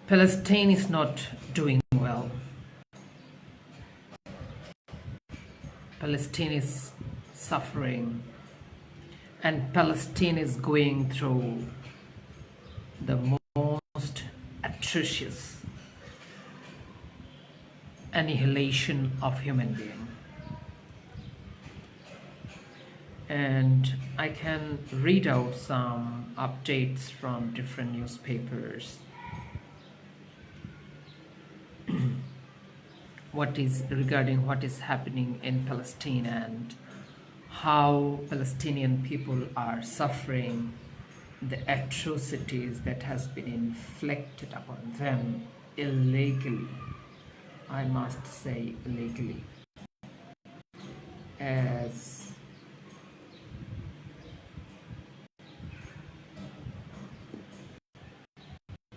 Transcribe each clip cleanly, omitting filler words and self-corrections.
Palestine is not doing well. Palestine is suffering, and Palestine is going through the most atrocious annihilation of human being. And I can read out some updates from different newspapers. What is regarding what is happening in Palestine and how Palestinian people are suffering the atrocities that has been inflicted upon them illegally. I must say illegally, as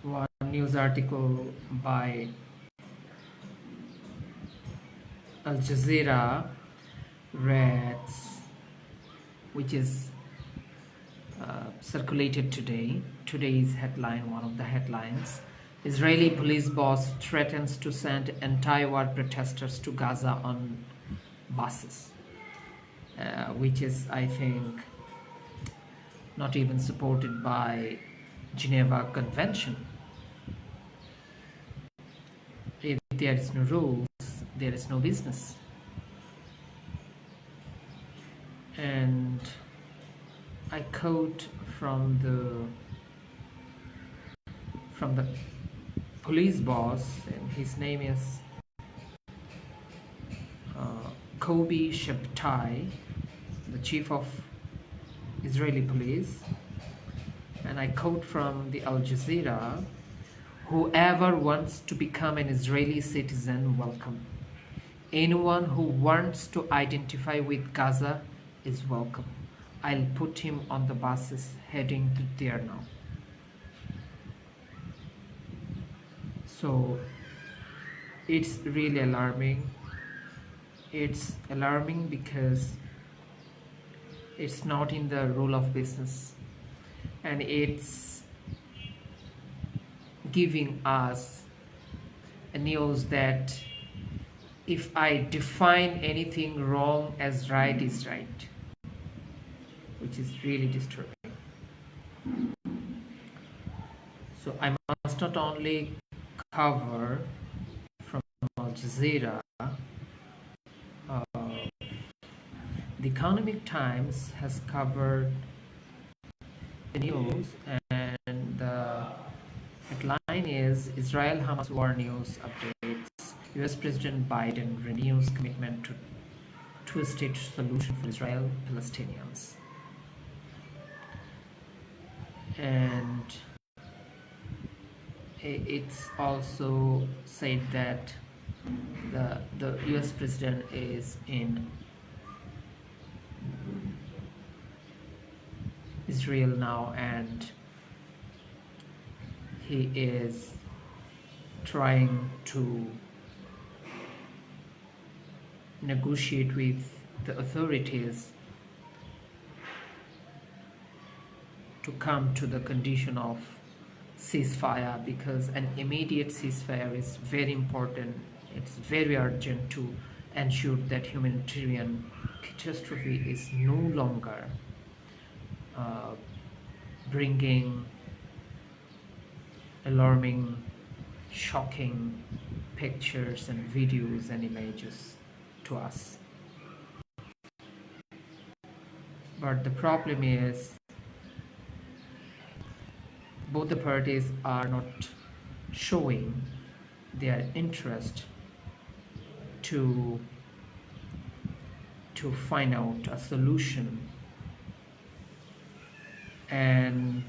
one news article by Al Jazeera reads, which is circulated today. Today's headline, one of the headlines: Israeli police boss threatens to send anti-war protesters to Gaza on buses, which is, I think, not even supported by Geneva Convention. If there is no rules, there is no business. And I quote from the police boss, and his name is Kobi Shabtai, the chief of Israeli police, and I quote from the Al Jazeera: "Whoever wants to become an Israeli citizen, welcome. Anyone who wants to identify with Gaza is welcome. I'll put him on the buses heading to there now." So it's really alarming. It's alarming because it's not in the rule of business, and it's giving us a news that if I define anything wrong as right is right, which is really disturbing. So I must not only cover from Al Jazeera, the Economic Times has covered the news, and the headline is Israel-Hamas war news updates. US President Biden renews commitment to two-state solution for Israel Palestinians. And it's also said that the US president is in Israel now, and he is trying to negotiate with the authorities to come to the condition of ceasefire, because an immediate ceasefire is very important. It's very urgent to ensure that humanitarian catastrophe is no longer bringing alarming, shocking pictures and videos and images to us. But the problem is both the parties are not showing their interest to find out a solution, and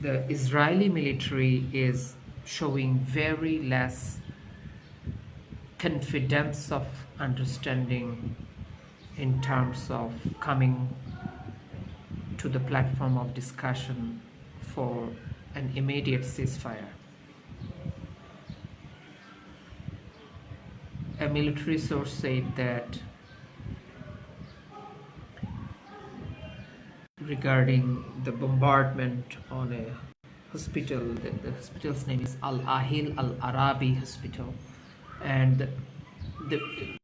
the Israeli military is showing very less confidence of understanding in terms of coming to the platform of discussion for an immediate ceasefire. A military source said that regarding the bombardment on a hospital. The hospital's name is Al Ahil Al Arabi Hospital, and the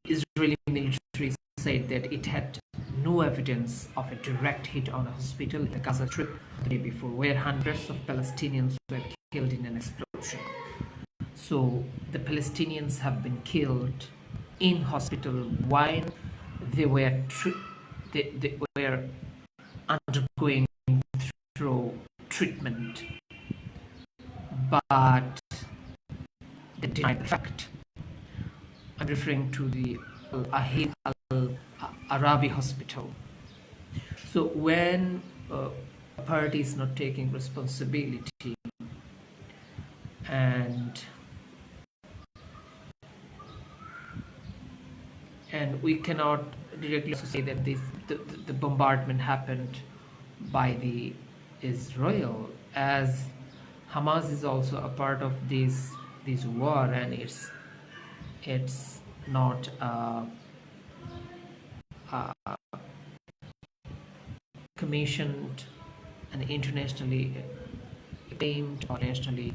Israeli military said that it had no evidence of a direct hit on a hospital in the Gaza Strip the day before, where hundreds of Palestinians were killed in an explosion. So the Palestinians have been killed in hospital while they were they were undergoing through treatment, but they denied the fact. I'm referring to the Al Ahil Al Arabi Hospital. So when a party is not taking responsibility, and we cannot directly say that the bombardment happened by the Israel, as Hamas is also a part of this war, and it's not commissioned and internationally acclaimed or nationally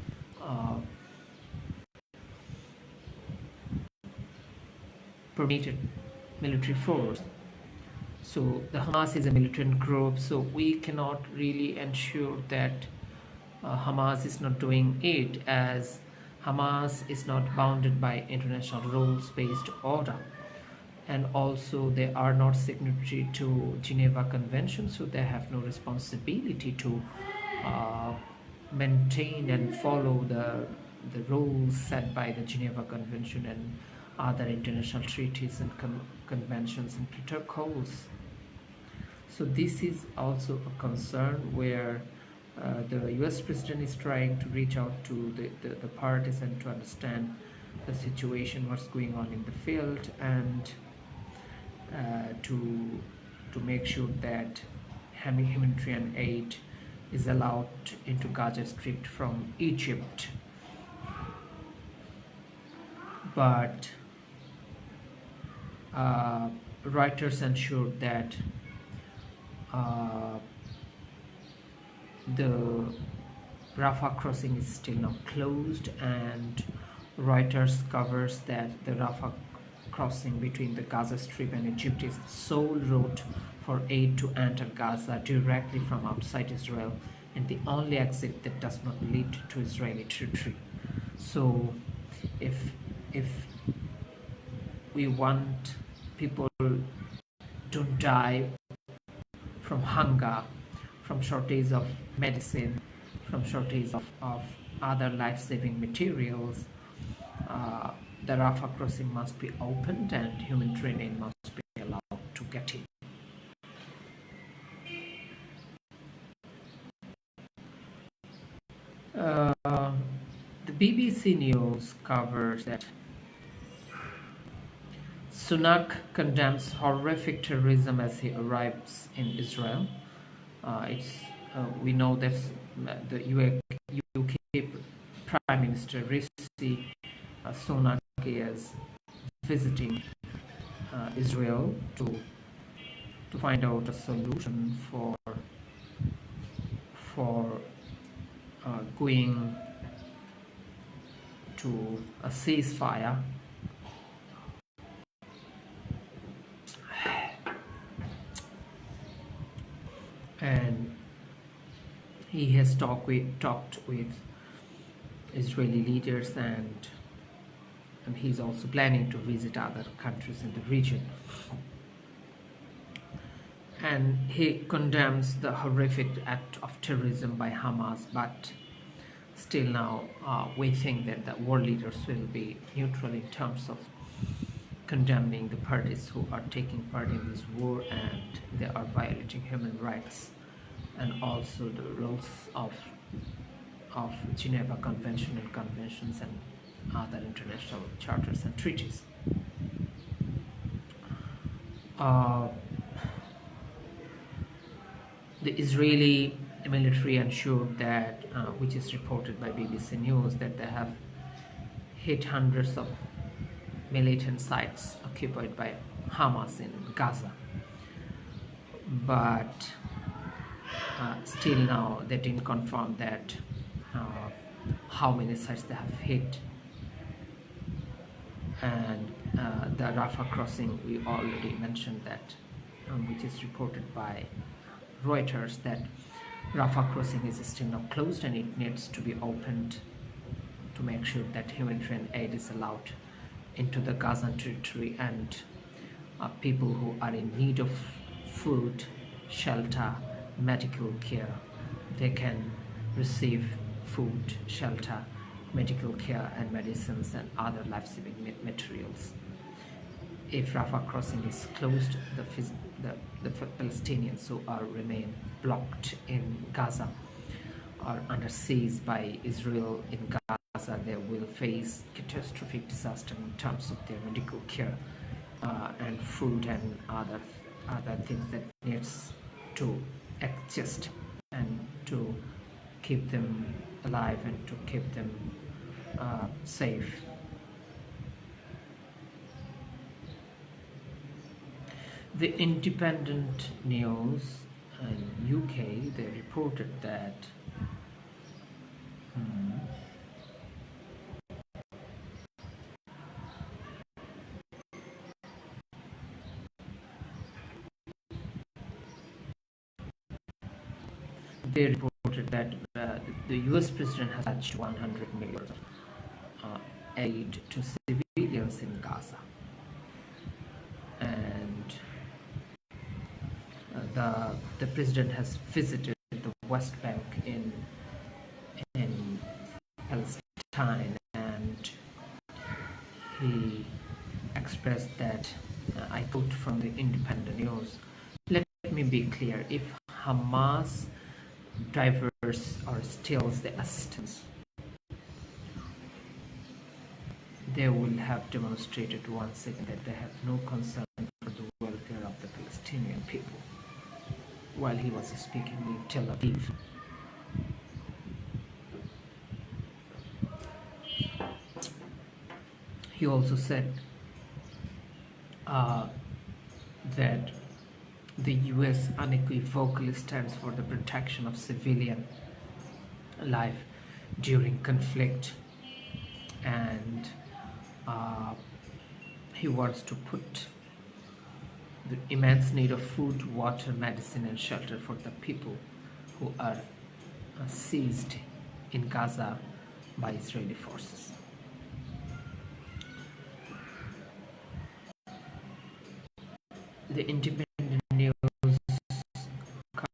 permitted military force. So the Hamas is a militant group, so we cannot really ensure that Hamas is not doing it, as Hamas is not bounded by international rules-based order, and also they are not signatory to Geneva Convention, so they have no responsibility to maintain and follow the rules set by the Geneva Convention and other international treaties and conventions and protocols. So this is also a concern where the US President is trying to reach out to the parties and to understand the situation, what's going on in the field, and to make sure that humanitarian aid is allowed into Gaza Strip from Egypt. But Reuters ensured that the Rafah crossing is still not closed, and Reuters covers that the Rafah crossing between the Gaza Strip and Egypt is the sole route for aid to enter Gaza directly from outside Israel, and the only exit that does not lead to Israeli territory. So if we want people don't die from hunger, from shortage of medicine, from shortage of other life-saving materials, the Rafah crossing must be opened and humanitarian aid must be allowed to get in. The BBC News covers that Sunak condemns horrific terrorism as he arrives in Israel. We know that the UK Prime Minister Rishi Sunak is visiting Israel to find out a solution for going to a ceasefire. And he has talked with Israeli leaders, and he's also planning to visit other countries in the region. And he condemns the horrific act of terrorism by Hamas, but still now we think that the world leaders will be neutral in terms of condemning the parties who are taking part in this war, and they are violating human rights and also the rules of Geneva Convention and conventions and other international charters and treaties. The Israeli military ensured that, which is reported by BBC News, that they have hit hundreds of militant sites occupied by Hamas in Gaza. But still now they didn't confirm that how many sites they have hit. And the Rafah crossing, we already mentioned that, which is reported by Reuters, that Rafah crossing is still not closed and it needs to be opened to make sure that humanitarian aid is allowed into the Gaza territory, and people who are in need of food, shelter, medical care, they can receive food, shelter, medical care and medicines and other life-saving materials. If Rafah crossing is closed, the Palestinians who remain blocked in Gaza or under siege by Israel in Gaza, they will face catastrophic disaster in terms of their medical care and food and other things that needs to exist and to keep them alive and to keep them safe. The Independent News in UK, they reported that the US president has pledged 100 million aid to civilians in Gaza, and the president has visited the West Bank in Palestine, and he expressed that, I quote from the Independent News, "Let me be clear, if Hamas diverts or steals the assistance, they will have demonstrated once again that they have no concern for the welfare of the Palestinian people," while he was speaking in Tel Aviv. He also said that the US unequivocally stands for the protection of civilian life during conflict, and he wants to put the immense need of food, water, medicine and shelter for the people who are seized in Gaza by Israeli forces. The Independent News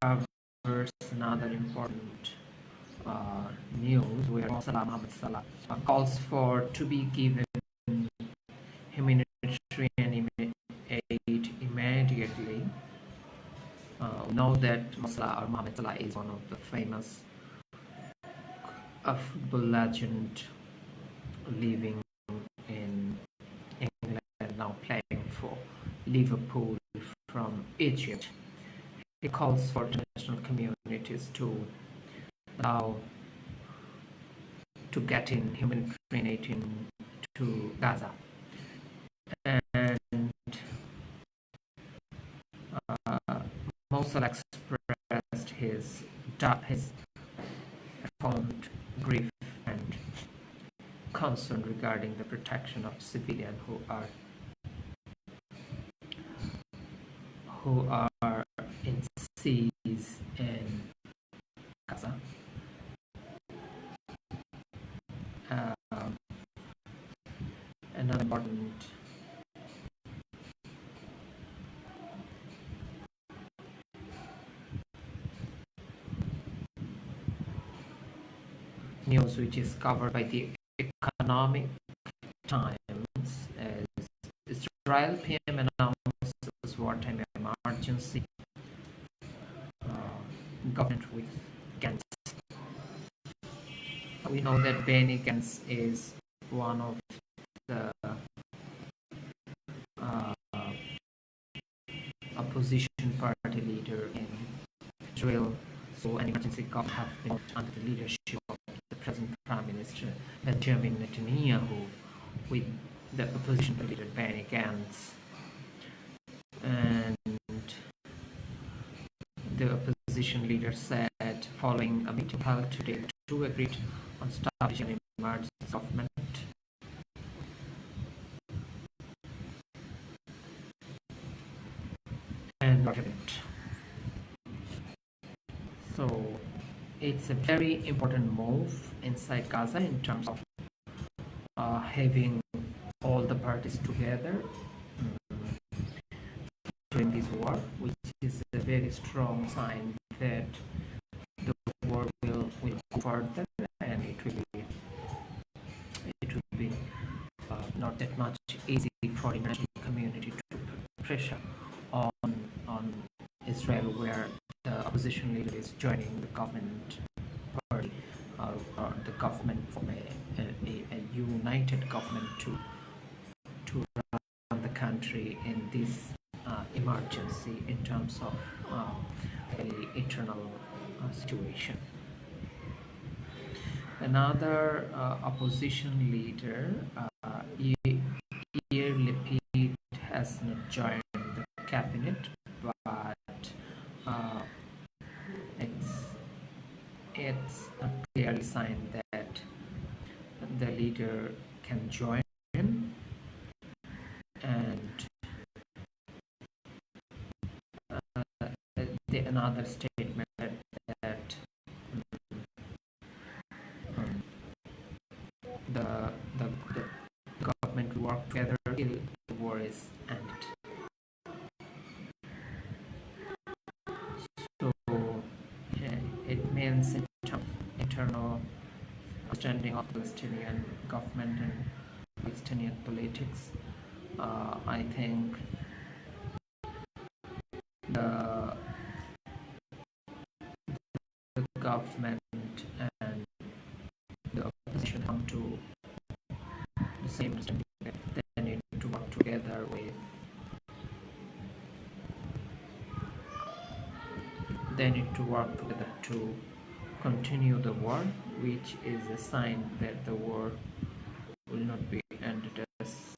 covers another important news where Mohammed Salah calls for to be given humanitarian aid immediately. We know that Mohammed Salah is one of the famous football legend living in England, now playing for Liverpool from Egypt. He calls for international communities to allow to get in humanitarian aid to Gaza, and Mosul expressed his profound grief and concern regarding the protection of civilians who are in siege in Gaza. Another important news which is covered by the Economic Times as Israel PM announces wartime emergency, government with Gantz. We know that Benny Gantz is one of the opposition party leader in Israel, so an emergency government has been under the leadership of the present Prime Minister Benjamin Netanyahu with the opposition leader Benny Gantz. And the opposition leader said, following a meeting held today, two agreed on establishing an emergency government and government. So it's a very important move inside Gaza in terms of having all the parties together during this war, which is a very strong sign that the war will go further, and it will be not that much easy for international community to put pressure on Israel, where the opposition leader is joining the government party, or the government from a united government to run the country in this emergency in terms of the internal situation. Another opposition leader, Yair Lapid, has not joined the cabinet, but it's a clearly sign that the leader can join, and another statement that the government will work together till the war is ended. So it means in terms of internal understanding of Palestinian government and Palestinian politics, I think the government and the opposition come to the same understanding that they need to work together to continue the war, which is a sign that the war will not be ended as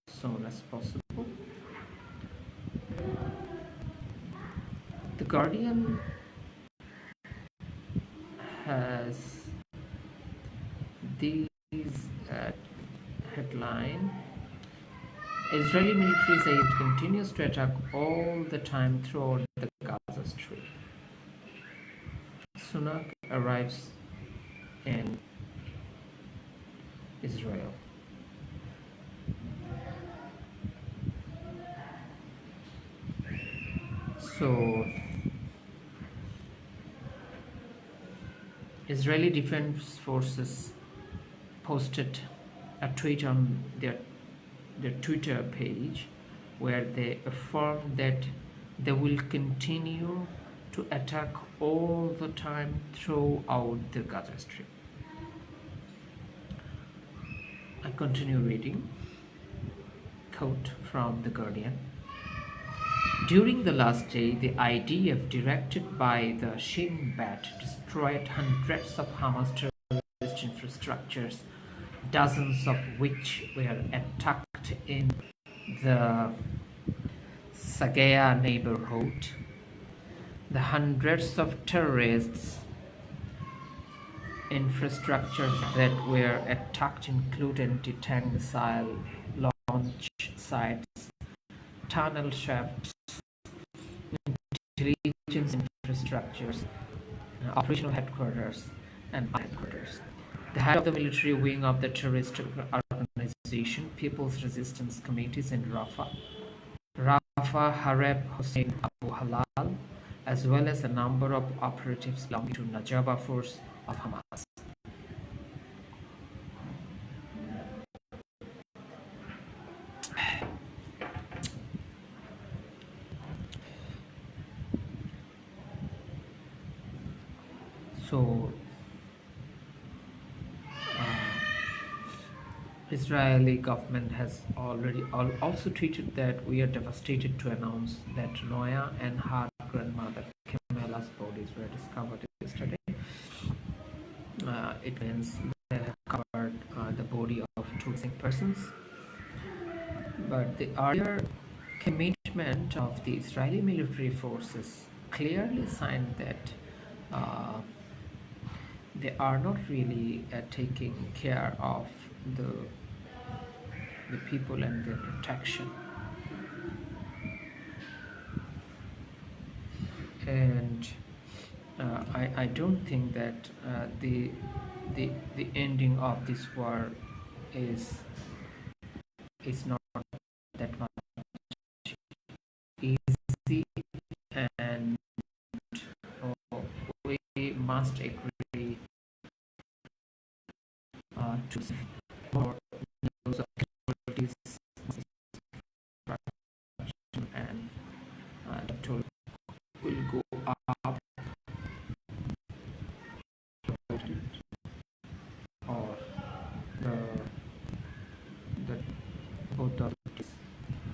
soon as possible. The Guardian has these headline: Israeli military says it continues to attack all the time throughout the Gaza Strip. Sunak arrives in Israel. So Israeli Defense Forces posted a tweet on their Twitter page where they affirmed that they will continue to attack all the time throughout the Gaza Strip. I continue reading. Quote from The Guardian. During the last day, the IDF, directed by the Shin Bet, destroyed hundreds of Hamas terrorist infrastructures, dozens of which were attacked in the Sagaya neighborhood. The hundreds of terrorists infrastructures that were attacked include anti-tank missile launch sites, tunnel shafts, intelligence infrastructures, operational headquarters, and headquarters. The head of the military wing of the terrorist organization, People's Resistance Committees in Rafah, Hareb Hossein Abu Halal, as well as a number of operatives belonging to Najaba force of Hamas. So Israeli government has already also tweeted that we are devastated to announce that Noya and her grandmother Kamela's bodies were discovered yesterday. It means they have covered the body of two missing persons. But the earlier commitment of the Israeli military forces clearly signed that they are not really taking care of the people and their protection. And I don't think that the ending of this war is not that much easy, and uh, we must agree to more news of casualties and the toll will go up, or the the both of these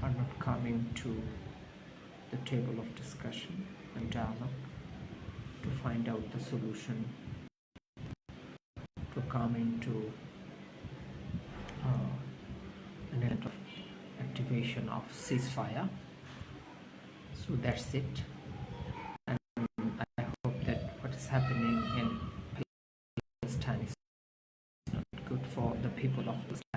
are not coming to the table of discussion and dialogue to find out the solution, to come into an event of activation of ceasefire. So that's it, and I hope that what is happening in Palestine is not good for the people of Palestine.